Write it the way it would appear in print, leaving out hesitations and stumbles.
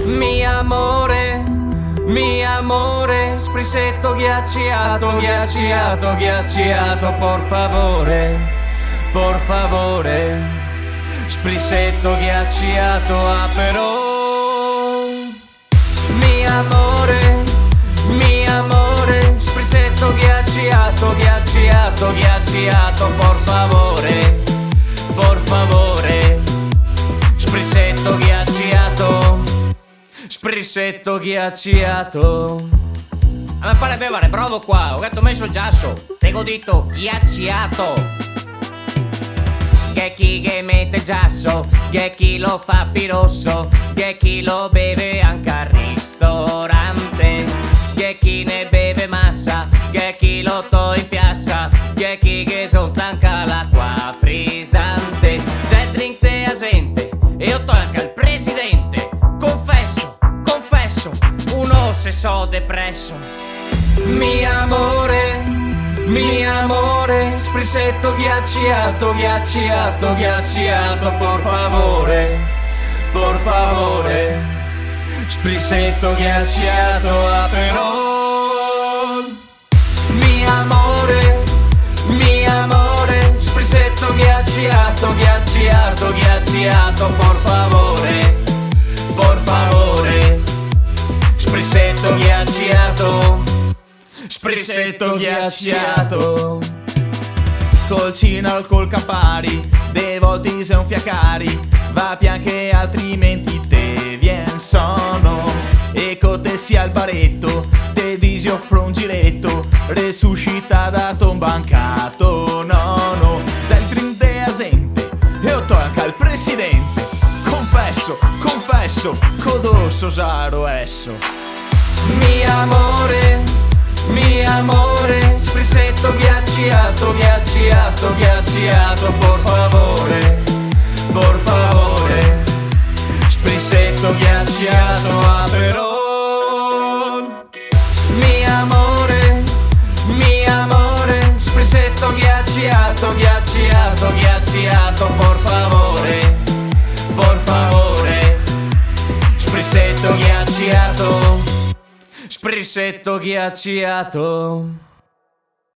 Mi amore, sprissetto ghiacciato, ghiacciato, ghiacciato, por favore, sprissetto ghiacciato, però. Mi amore, sprissetto ghiacciato, ghiacciato, ghiacciato, por favore, sprissetto ghiacciato, sprissetto ghiacciato. Ma pare bevare, provo qua, ho detto messo il giasso, tengo dito ghiacciato. Che chi che mette il giasso, che chi lo fa pirosso, che chi lo beve anche al ristorante, che chi ne beve massa, che chi lo to in piazza, che chi che son tanca l'acqua frisante. Se drink te asente e io to anche al presidente, confesso, uno se so depresso. Mi amore, sprissetto ghiacciato, ghiacciato, ghiacciato, por favore, sprissetto ghiacciato, però. Mi amore, sprissetto ghiacciato, ghiacciato, ghiacciato, por favore, sprissetto ghiacciato, sprissetto ghiacciato. Colcino col Campari, dei volti sei un fiacari, va pianche altrimenti te vien sonno. E con te sia il baretto, te disi offro un giretto, resuscita da tombancato, no. Sempre in te asente, e ho tolca il presidente, confesso, codosso saro esso. Mi amore, sprissetto ghiacciato, ghiacciato, ghiacciato, por favore, sprissetto ghiacciato, però. Mi amore, sprissetto ghiacciato, ghiacciato, ghiacciato, por favore, sprissetto ghiacciato, sprissetto ghiacciato.